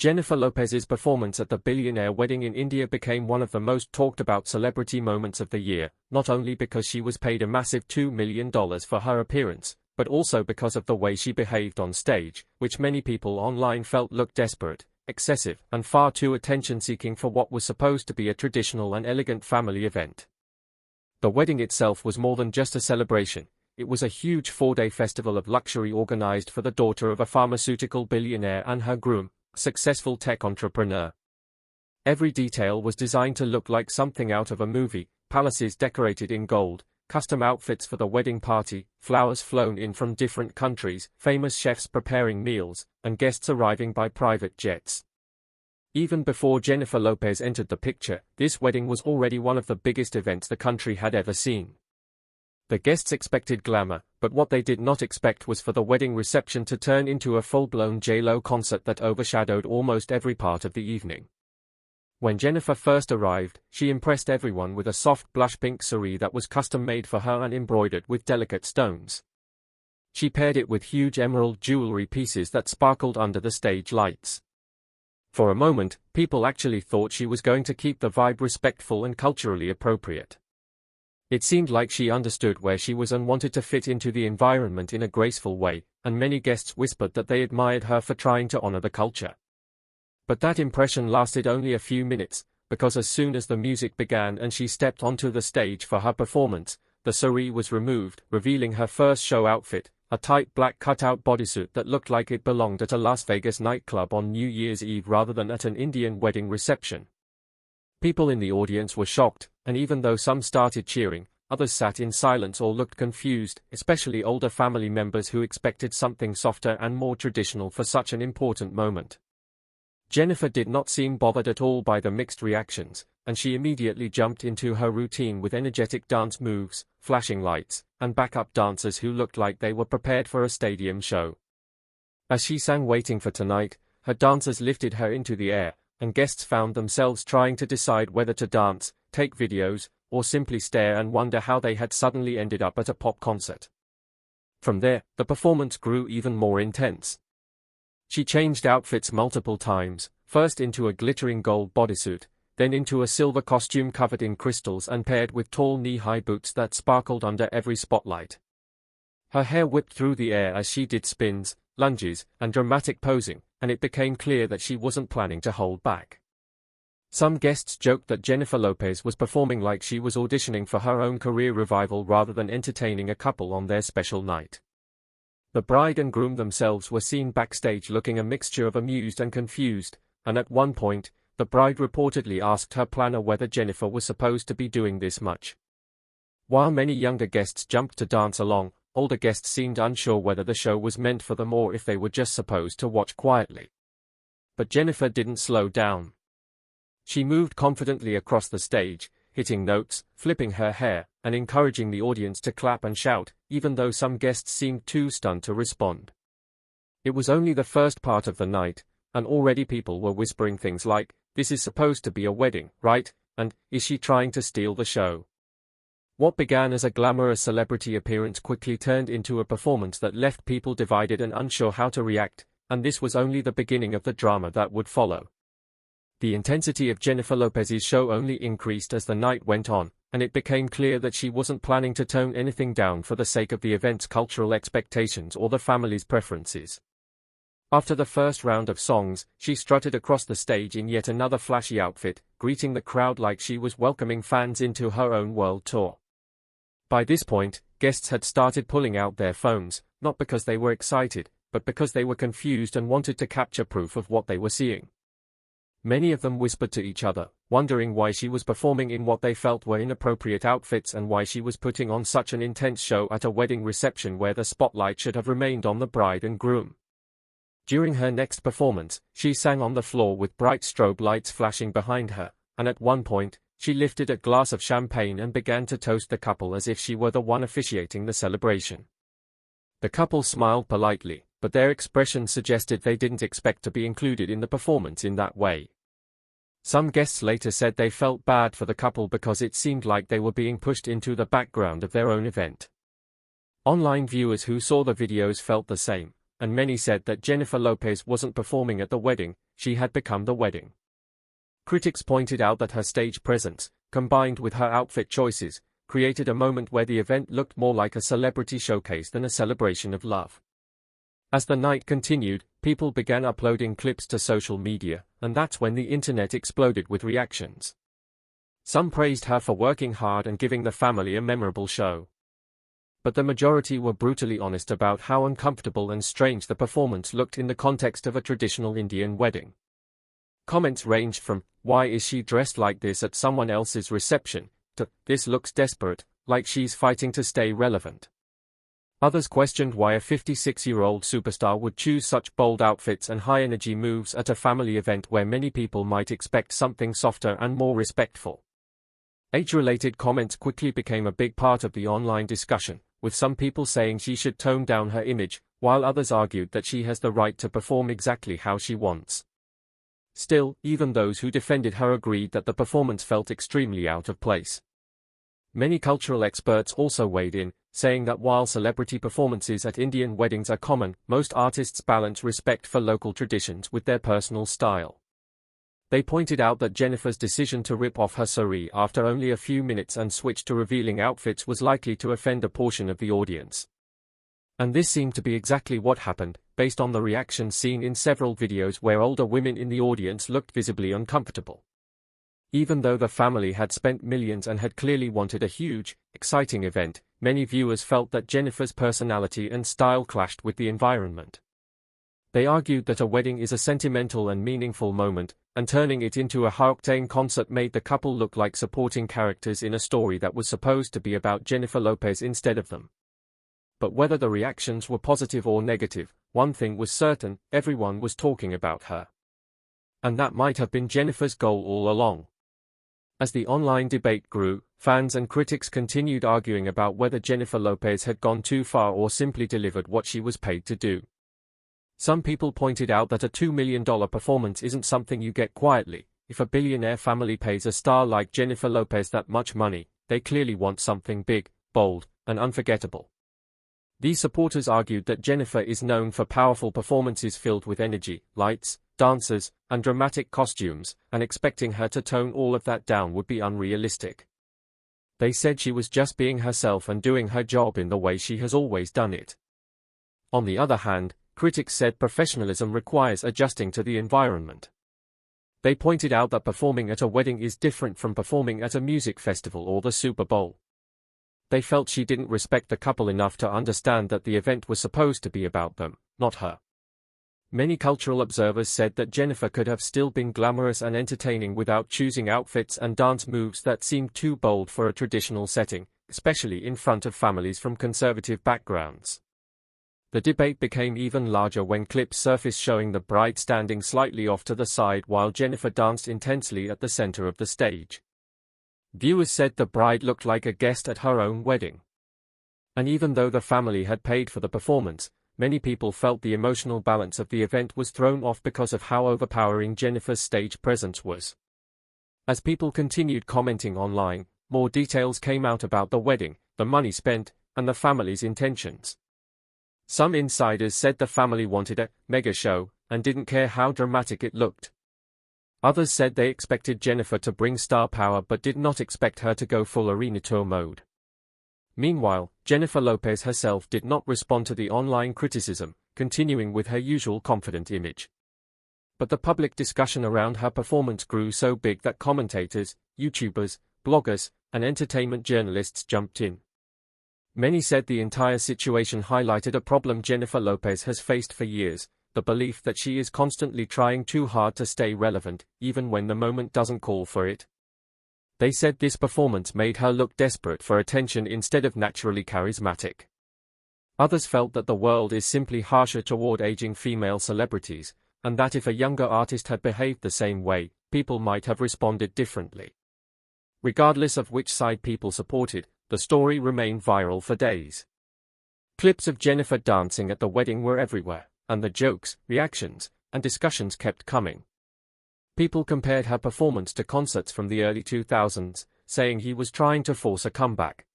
Jennifer Lopez's performance at the Billionaire wedding in India became one of the most talked about celebrity moments of the year, not only because she was paid a massive $2 million for her appearance, but also because of the way she behaved on stage, which many people online felt looked desperate, excessive, and far too attention-seeking for what was supposed to be a traditional and elegant family event. The wedding itself was more than just a celebration. It was a huge 4-day festival of luxury organized for the daughter of a pharmaceutical billionaire and her groom, a successful tech entrepreneur. Every detail was designed to look like something out of a movie: palaces decorated in gold, custom outfits for the wedding party, flowers flown in from different countries, famous chefs preparing meals, and guests arriving by private jets. Even before Jennifer Lopez entered the picture, this wedding was already one of the biggest events the country had ever seen. The guests expected glamour, but what they did not expect was for the wedding reception to turn into a full-blown J.Lo concert that overshadowed almost every part of the evening. When Jennifer first arrived, she impressed everyone with a soft blush pink saree that was custom-made for her and embroidered with delicate stones. She paired it with huge emerald jewelry pieces that sparkled under the stage lights. For a moment, people actually thought she was going to keep the vibe respectful and culturally appropriate. It seemed like she understood where she was and wanted to fit into the environment in a graceful way, and many guests whispered that they admired her for trying to honor the culture. But that impression lasted only a few minutes, because as soon as the music began and she stepped onto the stage for her performance, the saree was removed, revealing her first show outfit, a tight black cutout bodysuit that looked like it belonged at a Las Vegas nightclub on New Year's Eve rather than at an Indian wedding reception. People in the audience were shocked, and even though some started cheering, others sat in silence or looked confused, especially older family members who expected something softer and more traditional for such an important moment. Jennifer did not seem bothered at all by the mixed reactions, and she immediately jumped into her routine with energetic dance moves, flashing lights, and backup dancers who looked like they were prepared for a stadium show. As she sang "Waiting for Tonight," her dancers lifted her into the air, and guests found themselves trying to decide whether to dance, take videos, or simply stare and wonder how they had suddenly ended up at a pop concert. From there, the performance grew even more intense. She changed outfits multiple times, first into a glittering gold bodysuit, then into a silver costume covered in crystals and paired with tall knee-high boots that sparkled under every spotlight. Her hair whipped through the air as she did spins, lunges, and dramatic posing, and it became clear that she wasn't planning to hold back. Some guests joked that Jennifer Lopez was performing like she was auditioning for her own career revival rather than entertaining a couple on their special night. The bride and groom themselves were seen backstage looking a mixture of amused and confused, and at one point, the bride reportedly asked her planner whether Jennifer was supposed to be doing this much. While many younger guests jumped to dance along, older guests seemed unsure whether the show was meant for them or if they were just supposed to watch quietly. But Jennifer didn't slow down. She moved confidently across the stage, hitting notes, flipping her hair, and encouraging the audience to clap and shout, even though some guests seemed too stunned to respond. It was only the first part of the night, and already people were whispering things like, "This is supposed to be a wedding, right?" and "Is she trying to steal the show?" What began as a glamorous celebrity appearance quickly turned into a performance that left people divided and unsure how to react, and this was only the beginning of the drama that would follow. The intensity of Jennifer Lopez's show only increased as the night went on, and it became clear that she wasn't planning to tone anything down for the sake of the event's cultural expectations or the family's preferences. After the first round of songs, she strutted across the stage in yet another flashy outfit, greeting the crowd like she was welcoming fans into her own world tour. By this point, guests had started pulling out their phones, not because they were excited, but because they were confused and wanted to capture proof of what they were seeing. Many of them whispered to each other, wondering why she was performing in what they felt were inappropriate outfits and why she was putting on such an intense show at a wedding reception where the spotlight should have remained on the bride and groom. During her next performance, she sang on the floor with bright strobe lights flashing behind her, and at one point, she lifted a glass of champagne and began to toast the couple as if she were the one officiating the celebration. The couple smiled politely, but their expressions suggested they didn't expect to be included in the performance in that way. Some guests later said they felt bad for the couple because it seemed like they were being pushed into the background of their own event. Online viewers who saw the videos felt the same, and many said that Jennifer Lopez wasn't performing at the wedding, she had become the wedding. Critics pointed out that her stage presence, combined with her outfit choices, created a moment where the event looked more like a celebrity showcase than a celebration of love. As the night continued, people began uploading clips to social media, and that's when the internet exploded with reactions. Some praised her for working hard and giving the family a memorable show. But the majority were brutally honest about how uncomfortable and strange the performance looked in the context of a traditional Indian wedding. Comments ranged from, "Why is she dressed like this at someone else's reception?" to, "This looks desperate, like she's fighting to stay relevant." Others questioned why a 56-year-old superstar would choose such bold outfits and high-energy moves at a family event where many people might expect something softer and more respectful. Age-related comments quickly became a big part of the online discussion, with some people saying she should tone down her image, while others argued that she has the right to perform exactly how she wants. Still, even those who defended her agreed that the performance felt extremely out of place. Many cultural experts also weighed in, saying that while celebrity performances at Indian weddings are common, most artists balance respect for local traditions with their personal style. They pointed out that Jennifer's decision to rip off her sari after only a few minutes and switch to revealing outfits was likely to offend a portion of the audience. And this seemed to be exactly what happened, based on the reactions seen in several videos where older women in the audience looked visibly uncomfortable. Even though the family had spent millions and had clearly wanted a huge, exciting event, many viewers felt that Jennifer's personality and style clashed with the environment. They argued that a wedding is a sentimental and meaningful moment, and turning it into a high-octane concert made the couple look like supporting characters in a story that was supposed to be about Jennifer Lopez instead of them. But whether the reactions were positive or negative, one thing was certain: everyone was talking about her. And that might have been Jennifer's goal all along. As the online debate grew, fans and critics continued arguing about whether Jennifer Lopez had gone too far or simply delivered what she was paid to do. Some people pointed out that a $2 million performance isn't something you get quietly. If a billionaire family pays a star like Jennifer Lopez that much money, they clearly want something big, bold, and unforgettable. These supporters argued that Jennifer is known for powerful performances filled with energy, lights, dancers, and dramatic costumes, and expecting her to tone all of that down would be unrealistic. They said she was just being herself and doing her job in the way she has always done it. On the other hand, critics said professionalism requires adjusting to the environment. They pointed out that performing at a wedding is different from performing at a music festival or the Super Bowl. They felt she didn't respect the couple enough to understand that the event was supposed to be about them, not her. Many cultural observers said that Jennifer could have still been glamorous and entertaining without choosing outfits and dance moves that seemed too bold for a traditional setting, especially in front of families from conservative backgrounds. The debate became even larger when clips surfaced showing the bride standing slightly off to the side while Jennifer danced intensely at the center of the stage. Viewers said the bride looked like a guest at her own wedding. And even though the family had paid for the performance, many people felt the emotional balance of the event was thrown off because of how overpowering Jennifer's stage presence was. As people continued commenting online, more details came out about the wedding, the money spent, and the family's intentions. Some insiders said the family wanted a mega show and didn't care how dramatic it looked. Others said they expected Jennifer to bring star power but did not expect her to go full arena tour mode. Meanwhile, Jennifer Lopez herself did not respond to the online criticism, continuing with her usual confident image. But the public discussion around her performance grew so big that commentators, YouTubers, bloggers, and entertainment journalists jumped in. Many said the entire situation highlighted a problem Jennifer Lopez has faced for years: the belief that she is constantly trying too hard to stay relevant, even when the moment doesn't call for it. They said this performance made her look desperate for attention instead of naturally charismatic. Others felt that the world is simply harsher toward aging female celebrities, and that if a younger artist had behaved the same way, people might have responded differently. Regardless of which side people supported, the story remained viral for days. Clips of Jennifer dancing at the wedding were everywhere, and the jokes, reactions, and discussions kept coming. People compared her performance to concerts from the early 2000s, saying he was trying to force a comeback.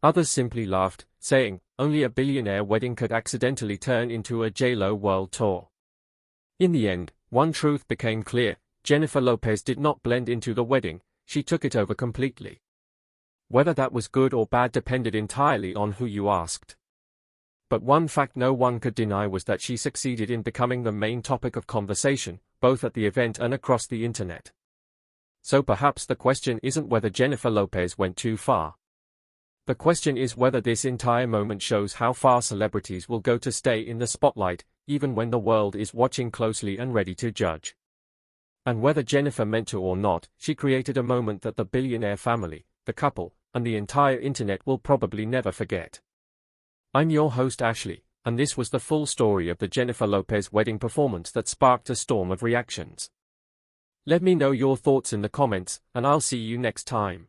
Others simply laughed, saying, only a billionaire wedding could accidentally turn into a J.Lo world tour. In the end, one truth became clear: Jennifer Lopez did not blend into the wedding, she took it over completely. Whether that was good or bad depended entirely on who you asked. But one fact no one could deny was that she succeeded in becoming the main topic of conversation, both at the event and across the internet. So perhaps the question isn't whether Jennifer Lopez went too far. The question is whether this entire moment shows how far celebrities will go to stay in the spotlight, even when the world is watching closely and ready to judge. And whether Jennifer meant to or not, she created a moment that the billionaire family, the couple, and the entire internet will probably never forget. I'm your host Ashley, and this was the full story of the Jennifer Lopez wedding performance that sparked a storm of reactions. Let me know your thoughts in the comments, and I'll see you next time.